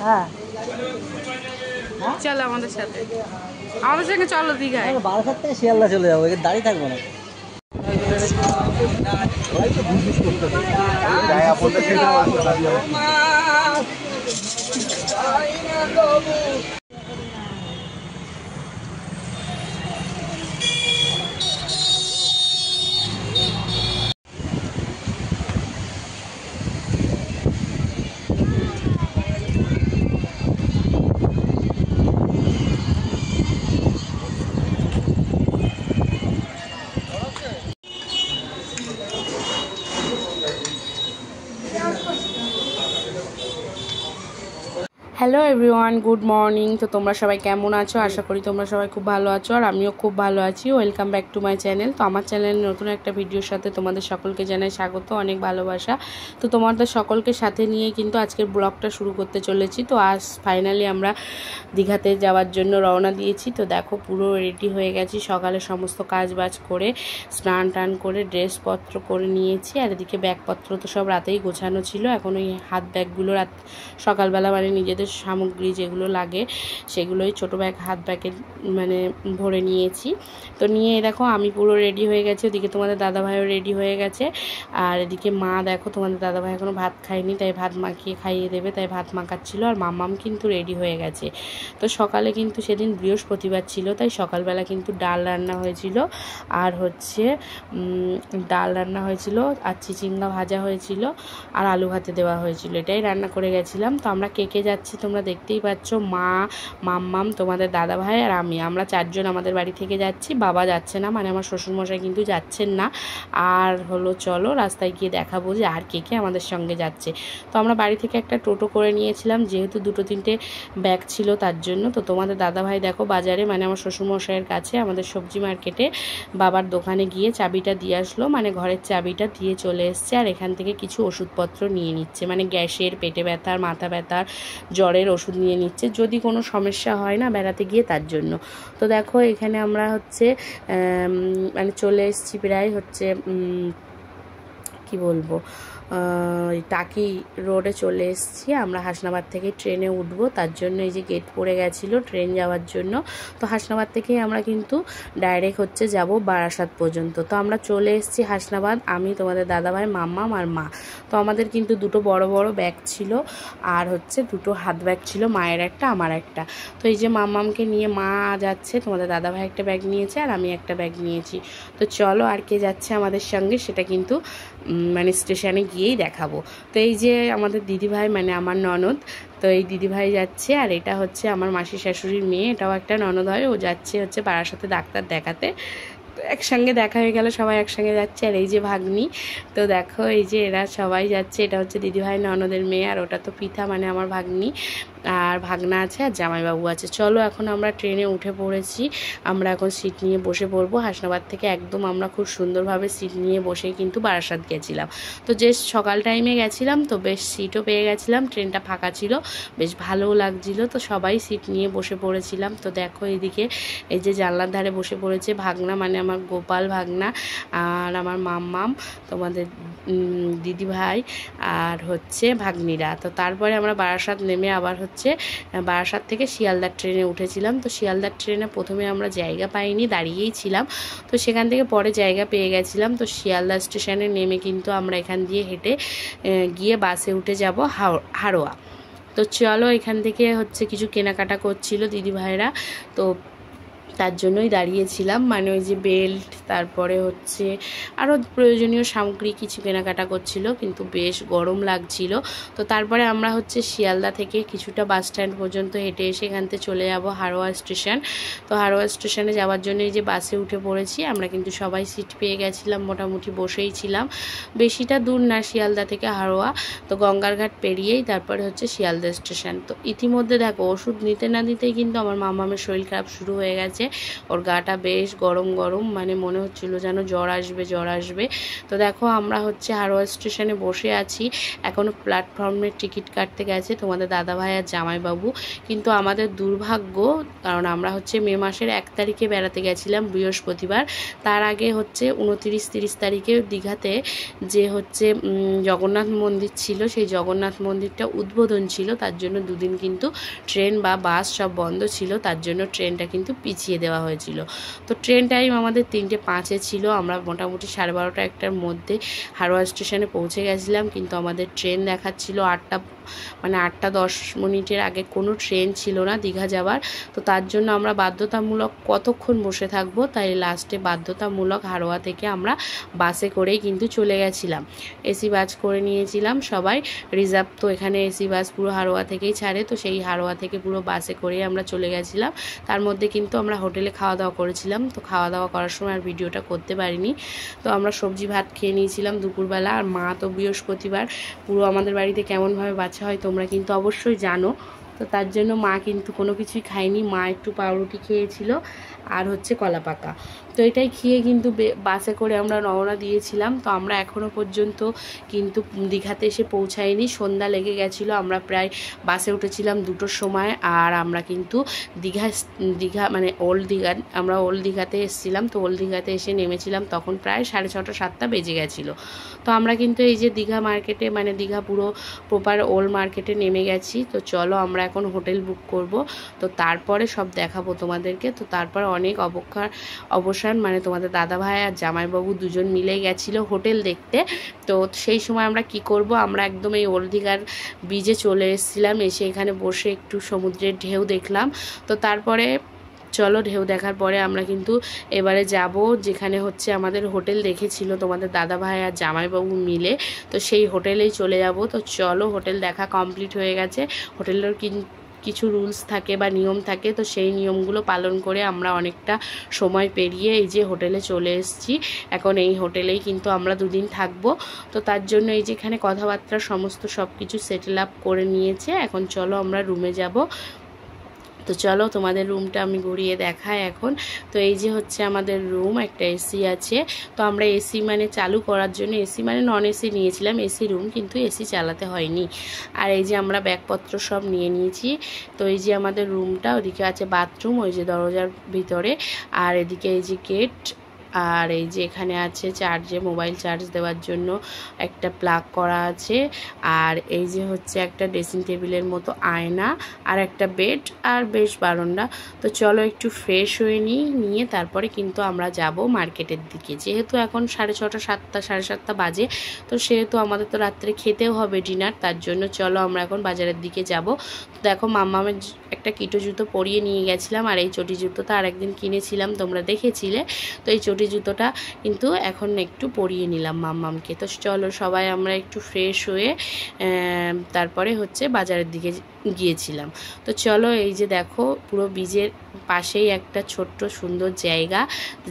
হ্যাঁ চলো আমাদের সাথে চলো দীঘায়। বারাসাত থেকে শিয়ালদা চলে যাবো, দাঁড়িয়ে থাকবো না। Hello everyone, good morning. তো তোমরা সবাই কেমন আছো? আশা করি তোমরা সবাই খুব ভালো আছো, আর আমিও খুব ভালো আছি। Welcome back to my channel. তো আমার চ্যানেলের নতুন একটা ভিডিওর সাথে তোমাদের সকলকে জানাই স্বাগত, অনেক ভালোবাসা। তো তোমাদের সকলকে সাথে নিয়ে কিন্তু আজকের ব্লগটা শুরু করতে চলেছি। তো আজ ফাইনালি আমরা দীঘাতে যাওয়ার জন্য রওনা দিয়েছি। তো দেখো পুরো রেডি হয়ে গেছি, সকালে সমস্ত কাজ বাজ করে স্নান টান করে ড্রেসপত্র করে নিয়েছি। আর এদিকে ব্যাগপত্র তো সব রাতেই গোছানো ছিল। এখন ওই হাত ব্যাগগুলো সকালবেলা মানে নিজেদের সামগ্রী যেগুলো লাগে সেগুলোই ছোটো ব্যাগ হাত ব্যাগে মানে ভরে নিয়েছি। তো নিয়ে দেখো আমি পুরো রেডি হয়ে গেছি। ওদিকে তোমাদের দাদাভাইও রেডি হয়ে গেছে। আর এদিকে মা দেখো তোমাদের দাদাভাই এখনও ভাত খায়নি, তাই ভাত মাখিয়ে খাইয়ে দেবে, তাই ভাত মাখাচ্ছিল। আর মাম্মাম কিন্তু রেডি হয়ে গেছে। তো সকালে কিন্তু সেদিন বৃহস্পতিবার ছিল, তাই সকালবেলা কিন্তু ডাল রান্না হয়েছিল, আর হচ্ছে ডাল রান্না হয়েছিল, আর চিচিঙ্গা ভাজা হয়েছিল, আর আলু ভাতে দেওয়া হয়েছিল। এটাই রান্না করে গেছিলাম। তো আমরা কে কে যাচ্ছি তোমরা দেখতেই পাচ্ছ, মা, মাম্মাম, তোমাদের দাদাভাই আর আমি, আমরা চারজন আমাদের বাড়ি থেকে যাচ্ছি। বাবা যাচ্ছে না, মানে আমার শ্বশুরমশাই কিন্তু যাচ্ছেন না। আর হলো চলো রাস্তায় গিয়ে দেখাবো যে আর কে কে আমাদের সঙ্গে যাচ্ছে। তো আমরা বাড়ি থেকে একটা টোটো করে নিয়েছিলাম, যেহেতু দুটো তিনটে ব্যাগ ছিল তার জন্য। তো তোমাদের দাদাভাই দেখো বাজারে, মানে আমার শ্বশুরমশাইয়ের কাছে আমাদের সবজি মার্কেটে বাবার দোকানে গিয়ে চাবিটা দিয়ে আসলো, মানে ঘরের চাবিটা দিয়ে চলে এসছে। আর এখান থেকে কিছু ওষুধপত্র নিয়ে নিচ্ছে, মানে গ্যাসের, পেটে ব্যথার, মাথা ব্যথার, জ্বরের ওষুধ নিয়ে নিচ্ছে, যদি কোনো সমস্যা হয় না বেড়াতে গিয়ে তার জন্য। তো দেখো এখানে আমরা হচ্ছে মানে চলে এসেছি প্রায় হচ্ছে কি বলবো টাকি রোডে চলে এসেছি। আমরা হাসনাবাদ থেকে ট্রেনে উঠবো, তার জন্য এই যে গেট পড়ে গেছিলো ট্রেন যাওয়ার জন্য। তো হাসনাবাদ থেকেই আমরা কিন্তু ডাইরেক্ট হচ্ছে যাব বারাসাত পর্যন্ত। তো আমরা চলে এসেছি হাসনাবাদ, আমি, তোমাদের দাদাভাই, মাম্মাম আর মা। তো আমাদের কিন্তু দুটো বড় বড় ব্যাগ ছিল, আর হচ্ছে দুটো হাত ব্যাগ ছিল, মায়ের একটা আমার একটা। তো এই যে মাম্মামকে নিয়ে মা যাচ্ছে, তোমাদের দাদাভাই একটা ব্যাগ নিয়েছে, আর আমি একটা ব্যাগ নিয়েছি। তো চলো আর কে যাচ্ছে আমাদের সঙ্গে সেটা কিন্তু মানে স্টেশনে গিয়েই দেখাবো। তো এই যে আমাদের দিদিভাই, মানে আমার ননদ, তো এই দিদিভাই যাচ্ছে। আর এটা হচ্ছে আমার মাসি শাশুড়ির মেয়ে, এটাও একটা ননদ হয়, ও যাচ্ছে হচ্ছে বারাসাতে ডাক্তার দেখাতে। একসঙ্গে দেখা হয়ে গেল, সবাই একসঙ্গে যাচ্ছে। আর এই যে ভাগ্নি, তো দেখো এই যে এরা সবাই যাচ্ছে। এটা হচ্ছে দিদিভাই ননদের মেয়ে, আর ওটা তো পিঠা মানে আমার ভাগ্নি, আর ভাগনা আছে, আর জামাইবাবু আছে। চলো এখন আমরা ট্রেনে উঠে পড়েছি, আমরা এখন সিট নিয়ে বসে পড়বো। হাসনাবাদ থেকে একদম আমরা খুব সুন্দরভাবে সিট নিয়ে বসে কিন্তু বারাসাত গেছিলাম। তো যে সকাল টাইমে গেছিলাম, তো বেশ সিটও পেয়ে গেছিলাম, ট্রেনটা ফাঁকা ছিল, বেশ ভালোও লাগছিলো। তো সবাই সিট নিয়ে বসে পড়েছিলাম। তো দেখো এদিকে এই যে জানলার ধারে বসে পড়েছে ভাগনা, মানে আমার গোপাল ভাগনা, আর আমার মাম্মাম, তোমাদের দিদিভাই, আর হচ্ছে ভাগ্নিরা। তো তারপরে আমরা বারাসাত নেমে আবার হচ্ছে বারাসাত থেকে শিয়ালদার ট্রেনে উঠেছিলাম। তো শিয়ালদার ট্রেনে প্রথমে আমরা জায়গা পাইনি, দাঁড়িয়েই ছিলাম। তো সেখান থেকে পরে জায়গা পেয়ে গেছিলাম। তো শিয়ালদা স্টেশনে নেমে কিন্তু আমরা এখান দিয়ে হেঁটে গিয়ে বাসে উঠে যাব হারোয়া। তো চলো এখান থেকে হচ্ছে কিছু কেনাকাটা করছিল দিদিভাইরা, তো তার জন্যই দাঁড়িয়েছিলাম, মানে ওই যে বেল্ট, তারপরে হচ্ছে আরও প্রয়োজনীয় সামগ্রী কিছু কেনাকাটা করছিল, কিন্তু বেশ গরম লাগছিল। তো তারপরে আমরা হচ্ছে শিয়ালদা থেকে কিছুটা বাস স্ট্যান্ড পর্যন্ত হেঁটে এসে এখান থেকে চলে যাব হারোয়া স্টেশন। তো হারোয়া স্টেশনে যাওয়ার জন্য এই যে বাসে উঠে পড়েছি। আমরা কিন্তু সবাই সিট পেয়ে গেছিলাম, মোটামুটি বসেই ছিলাম, বেশিটা দূর না শিয়ালদা থেকে হারোয়া। তো গঙ্গার ঘাট পেরিয়েই তারপরে হচ্ছে শিয়ালদা স্টেশন। তো ইতিমধ্যে দেখো ওষুধ নিতে না নিতেই কিন্তু আমার মামামের শরীর খারাপ শুরু হয়ে গেছে। ওর গাটা বেশ গরম গরম, মানে মনে হচ্ছিল যেন জ্বর আসবে। তো দেখো আমরা হচ্ছে হারোয়া স্টেশনে বসে আছি, এখনও প্ল্যাটফর্মের টিকিট কাটতে গেছে তোমাদের দাদাভাই আর জামাইবাবু। কিন্তু আমাদের দুর্ভাগ্য, কারণ আমরা হচ্ছে মে মাসের 1 তারিখে বেড়াতে গেছিলাম বৃহস্পতিবার, তার আগে হচ্ছে 29-30 তারিখে দীঘাতে যে হচ্ছে জগন্নাথ মন্দির ছিল, সেই জগন্নাথ মন্দিরটা উদ্বোধন ছিল, তার জন্য দুদিন কিন্তু ট্রেন বা বাস সব বন্ধ ছিল, তার জন্য ট্রেনটা কিন্তু পিছিয়ে দেওয়া হয়েছিল। তো ট্রেন টাইম আমাদের 3:05 ছিল, আমরা মোটামুটি 12:30-1টার মধ্যে হারোয়া স্টেশনে পৌঁছে গেছিলাম, কিন্তু আমাদের ট্রেন দেখাচ্ছিল 8টা, মানে 8টা 10 মিনিটের আগে কোনো ট্রেন ছিল না দীঘা যাওয়ার। তো তার জন্য আমরা বাধ্যতামূলক কতক্ষণ বসে থাকবো, তাই লাস্টে বাধ্যতামূলক হারোয়া থেকে আমরা বাসে করেই কিন্তু চলে গেছিলাম। এসি বাস করে নিয়েছিলাম সবাই, রিজার্ভ তো এখানে এসি বাস পুরো হারোয়া থেকেই ছাড়ে, তো সেই হারোয়া থেকে পুরো বাসে করেই আমরা চলে গেছিলাম। তার মধ্যে কিন্তু আমরা হোটেলে খাওয়া দাওয়া করেছিলাম, তো খাওয়া দাওয়া করার সময় আর ভিডিওটা করতে পারিনি। তো আমরা সবজি ভাত খেয়ে নিয়েছিলাম দুপুরবেলা, আর মা তো বৃহস্পতিবার পুরো আমাদের বাড়িতে কেমনভাবে বাচ্চা হয় তোমরা কিন্তু অবশ্যই জানো, তো তার জন্য মা কিন্তু কোনো কিছুই খায়নি, মা একটু পাউরুটি খেয়েছিল আর হচ্ছে কলা পাকা। তো এটাই খেয়ে কিন্তু বাসে করে আমরা রওনা দিয়েছিলাম। তো আমরা এখনও পর্যন্ত কিন্তু দীঘাতে এসে পৌঁছাইনি, সন্ধ্যা লেগে গেছিলো, আমরা প্রায় বাসে উঠেছিলাম 2টোর সময়, আর আমরা কিন্তু দীঘা মানে ওল্ড দীঘা, আমরা ওল্ড দীঘাতে এসেছিলাম, তো ওল্ড দীঘাতে এসে নেমেছিলাম তখন প্রায় 6:30-7টা বেজে গেছিলো। তো আমরা কিন্তু এই যে দীঘা মার্কেটে, মানে দীঘা পুরো প্রপার ওল্ড মার্কেটে নেমে গেছি। তো চলো আমরা এখন হোটেল বুক করব, তো তারপরে সব দেখাবো তোমাদেরকে। তো তারপর অনেক অবসান, মানে তোমাদের দাদাভাই আর জামাইবাবু দুজন মিলে গেছিলো হোটেল দেখতে। তো সেই সময় আমরা কি করব, আমরা একদম এই ওল্ড দীঘার বিচে চলে এসেছিলাম, এসে এখানে বসে একটু সমুদ্রের ঢেউ দেখলাম। তো তারপরে চলো ঢেউ দেখার পরে আমরা কিন্তু এবারে যাব যেখানে হচ্ছে আমাদের হোটেল দেখেছিল তোমাদের দাদাভাই আর জামাইবাবু মিলে, তো সেই হোটেলেই চলে যাব। তো চলো, হোটেল দেখা কমপ্লিট হয়ে গেছে। হোটেলের কিছু রুলস থাকে বা নিয়ম থাকে, তো সেই নিয়মগুলো পালন করে আমরা অনেকটা সময় পেরিয়ে এই যে হোটেলে চলে এসেছি। এখন এই হোটেলেই কিন্তু আমরা 2 দিন থাকবো। তো তার জন্য এই যে এখানে কথাবার্তা সমস্ত সব কিছু সেটেল আপ করে নিয়েছে। এখন চলো আমরা রুমে যাব। তো চলো তোমাদের রুমটা আমি ঘুরিয়ে দেখাই এখন। তো এই যে হচ্ছে আমাদের রুম, একটা এসি আছে। তো আমরা এসি মানে চালু করার জন্য, এসি মানে নন এসি নিয়েছিলাম, এসি রুম কিন্তু এসি চালাতে হয়নি। আর এই যে আমরা ব্যাগপত্র সব নিয়ে নিয়েছি। তো এই যে আমাদের রুমটা, ওদিকে আছে বাথরুম ওই যে দরজার ভিতরে, আর এদিকে এই যে গেট, আর এই যে এখানে আছে চার্জে মোবাইল চার্জ দেওয়ার জন্য একটা প্লাগ করা আছে। আর এই যে হচ্ছে একটা ড্রেসিং টেবিলের মতো আয়না, আর একটা বেড, আর বেশ বারান্দা। তো চলো একটু ফ্রেশ হয়ে নিয়ে তারপরে কিন্তু আমরা যাব মার্কেটের দিকে। যেহেতু এখন 6:30, 7টা 7:30 বাজে, তো সেহেতু আমাদের তো রাত্রে খেতেও হবে ডিনার, তার জন্য চলো আমরা এখন বাজারের দিকে যাব। তো দেখো মাম্মামের একটা কিটো জুতো পরিয়ে নিয়ে গেছিলাম, আর এই চটি জুতোটা আরেকদিন কিনেছিলাম, তোমরা দেখেছিলে। তো এই চটি জুতোটা কিন্তু এখন একটু পরিয়ে নিলাম মাম্মামকে। তো চলো সবাই আমরা একটু ফ্রেশ হয়ে তারপরে হচ্ছে বাজারের দিকে গিয়েছিলাম। তো চলো এই যে দেখো পুরো বীজের পাশেই একটা ছোট্ট সুন্দর জায়গা,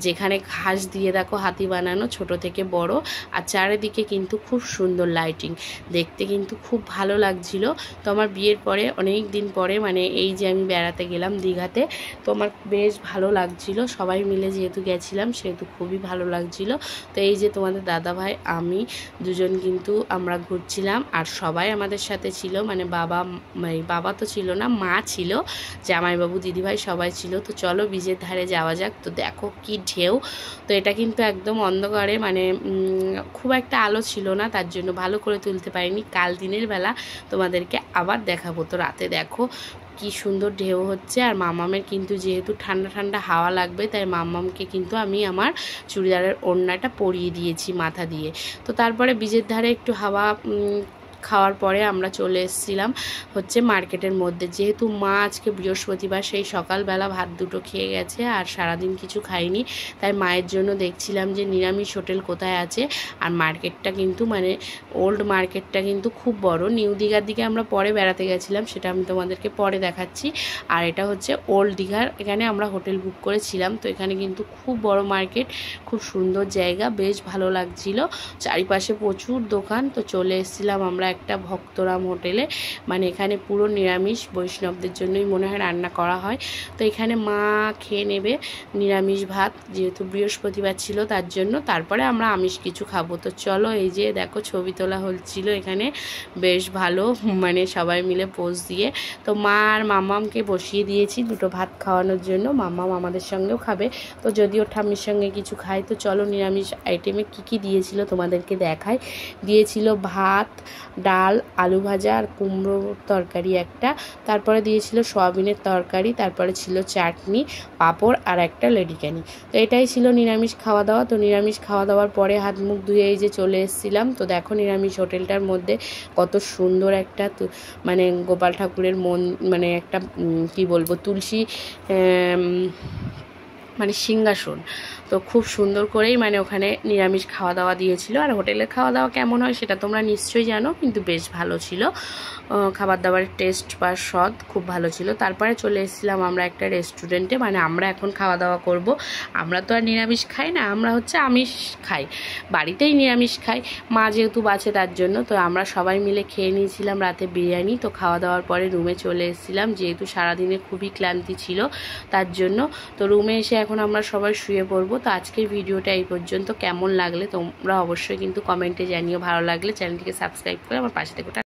যেখানে ঘাস দিয়ে দেখো হাতি বানানো ছোট থেকে বড়, আর চারিদিকে কিন্তু খুব সুন্দর লাইটিং, দেখতে কিন্তু খুব ভালো লাগছিল। তো আমার বিয়ের পরে অনেক দিন পরে মানে এই যে আমি বেড়াতে গেলাম দীঘাতে, তো আমার বেশ ভালো লাগছিল, সবাই মিলে যেহেতু গেছিলাম সেহেতু খুবই ভালো লাগছিল। তো এই যে তোমাদের দাদাভাই আমি দুজন কিন্তু আমরা ঘুরছিলাম, আর সবাই আমাদের সাথে ছিল, মানে বাবা তো ছিল না, মা ছিল, জামাইবাবু দিদিভাই সবাই ছিল। তো চলো বীজের ধারে যাওয়া যাক। তো দেখো কি ঢেউ, তো এটা কিন্তু একদম অন্ধকারে, মানে খুব একটা আলো ছিল না, তার জন্য ভালো করে তুলতে পারিনি। কাল দিনের বেলা তোমাদেরকে আবার দেখাবো। তো রাতে দেখো কি সুন্দর ঢেউ হচ্ছে। আর মাম্মামের কিন্তু যেহেতু ঠান্ডা ঠান্ডা হাওয়া লাগবে, তাই মাম্মামকে কিন্তু আমি আমার চুড়িদারের ওড়নাটা পরিয়ে দিয়েছি মাথা দিয়ে। তো তারপরে বীজের ধারে একটু হাওয়া খাওয়ার পরে আমরা চলে এসেছিলাম হচ্ছে মার্কেটের মধ্যে। যেহেতু মা আজকে বৃহস্পতিবার, সেই সকালবেলা ভাত দুটো খেয়ে গেছে আর সারাদিন কিছু খাইনি, তাই মায়ের জন্য দেখছিলাম যে নিরামিষ হোটেল কোথায় আছে। আর মার্কেটটা কিন্তু মানে ওল্ড মার্কেটটা কিন্তু খুব বড়। নিউ দীঘার দিকে আমরা পরে বেড়াতে গেছিলাম, সেটা আমি তোমাদেরকে পরে দেখাচ্ছি। আর এটা হচ্ছে ওল্ড দীঘার, এখানে আমরা হোটেল বুক করেছিলাম। তো এখানে কিন্তু খুব বড় মার্কেট, খুব সুন্দর জায়গা, বেশ ভালো লাগছিল, চারিপাশে প্রচুর দোকান। তো চলে এসেছিলাম আমরা একটা ভক্তরাম হোটেলে, মানে এখানে পুরো নিরামিষ বৈষ্ণবদের জন্যই মনে হয় রান্না করা হয়। তো এখানে মা খেয়ে নেবে নিরামিষ ভাত, যেহেতু বৃহস্পতিবার ছিল তার জন্য। তারপরে আমরা আমিষ কিছু খাবো। তো চলো, এই যে দেখো ছবি তোলা হচ্ছিল এখানে, বেশ ভালো, মানে সবাই মিলে পোজ দিয়ে। তো মা আর মামামকে বসিয়ে দিয়েছি দুটো ভাত খাওয়ানোর জন্য, মামাম আমাদের সঙ্গেও খাবে। তো যদিও ঠাম্মির সঙ্গে কিছু খাই। তো চলো নিরামিষ আইটেমে কি কি দিয়েছিল তোমাদেরকে দেখাই। দিয়েছিল ভাত, ডাল, আলু ভাজা আর কুমড়োর তরকারি একটা, তারপরে দিয়েছিল সয়াবিনের তরকারি, তারপরে ছিল চাটনি, পাঁপড় আর একটা লেডিকেনি। তো এটাই ছিল নিরামিষ খাওয়া দাওয়া। তো নিরামিষ খাওয়া দাওয়ার পরে হাত মুখ ধুয়ে এই যে চলে এসেছিলাম। তো দেখো নিরামিষ হোটেলটার মধ্যে কত সুন্দর একটা মানে গোপাল ঠাকুরের মানে একটা কি বলবো, তুলসী মানে সিংহাসন। তো খুব সুন্দর করেই মানে ওখানে নিরামিষ খাওয়া দাওয়া দিয়েছিল। আর হোটেলের খাওয়া দাওয়া কেমন হয় সেটা তোমরা নিশ্চয়ই জানো, কিন্তু বেশ ভালো ছিল খাবার দাবারের টেস্ট বা স্বাদ খুব ভালো ছিল। তারপরে চলে এসেছিলাম আমরা একটা রেস্টুরেন্টে, মানে আমরা এখন খাওয়া দাওয়া করব। আমরা তো আর নিরামিষ খাই না, আমরা হচ্ছে আমিষ খাই, বাড়িতেই নিরামিষ খাই, মা যেহেতু বাঁচে তার জন্য। তো আমরা সবাই মিলে খেয়ে নিয়েছিলাম রাতে বিরিয়ানি। তো খাওয়া দাওয়ার পরে রুমে চলে এসেছিলাম, যেহেতু সারাদিনে খুবই ক্লান্তি ছিল তার জন্য। তো রুমে এসে এখন আমরা সবাই শুয়ে পড়বো। তো আজকের ভিডিওটা এই পর্যন্ত। কেমন লাগলে তোমরা অবশ্যই কিন্তু কমেন্টে জানিও, ভালো লাগলে চ্যানেলটিকে সাবস্ক্রাইব করে আমার পাশে থেকো।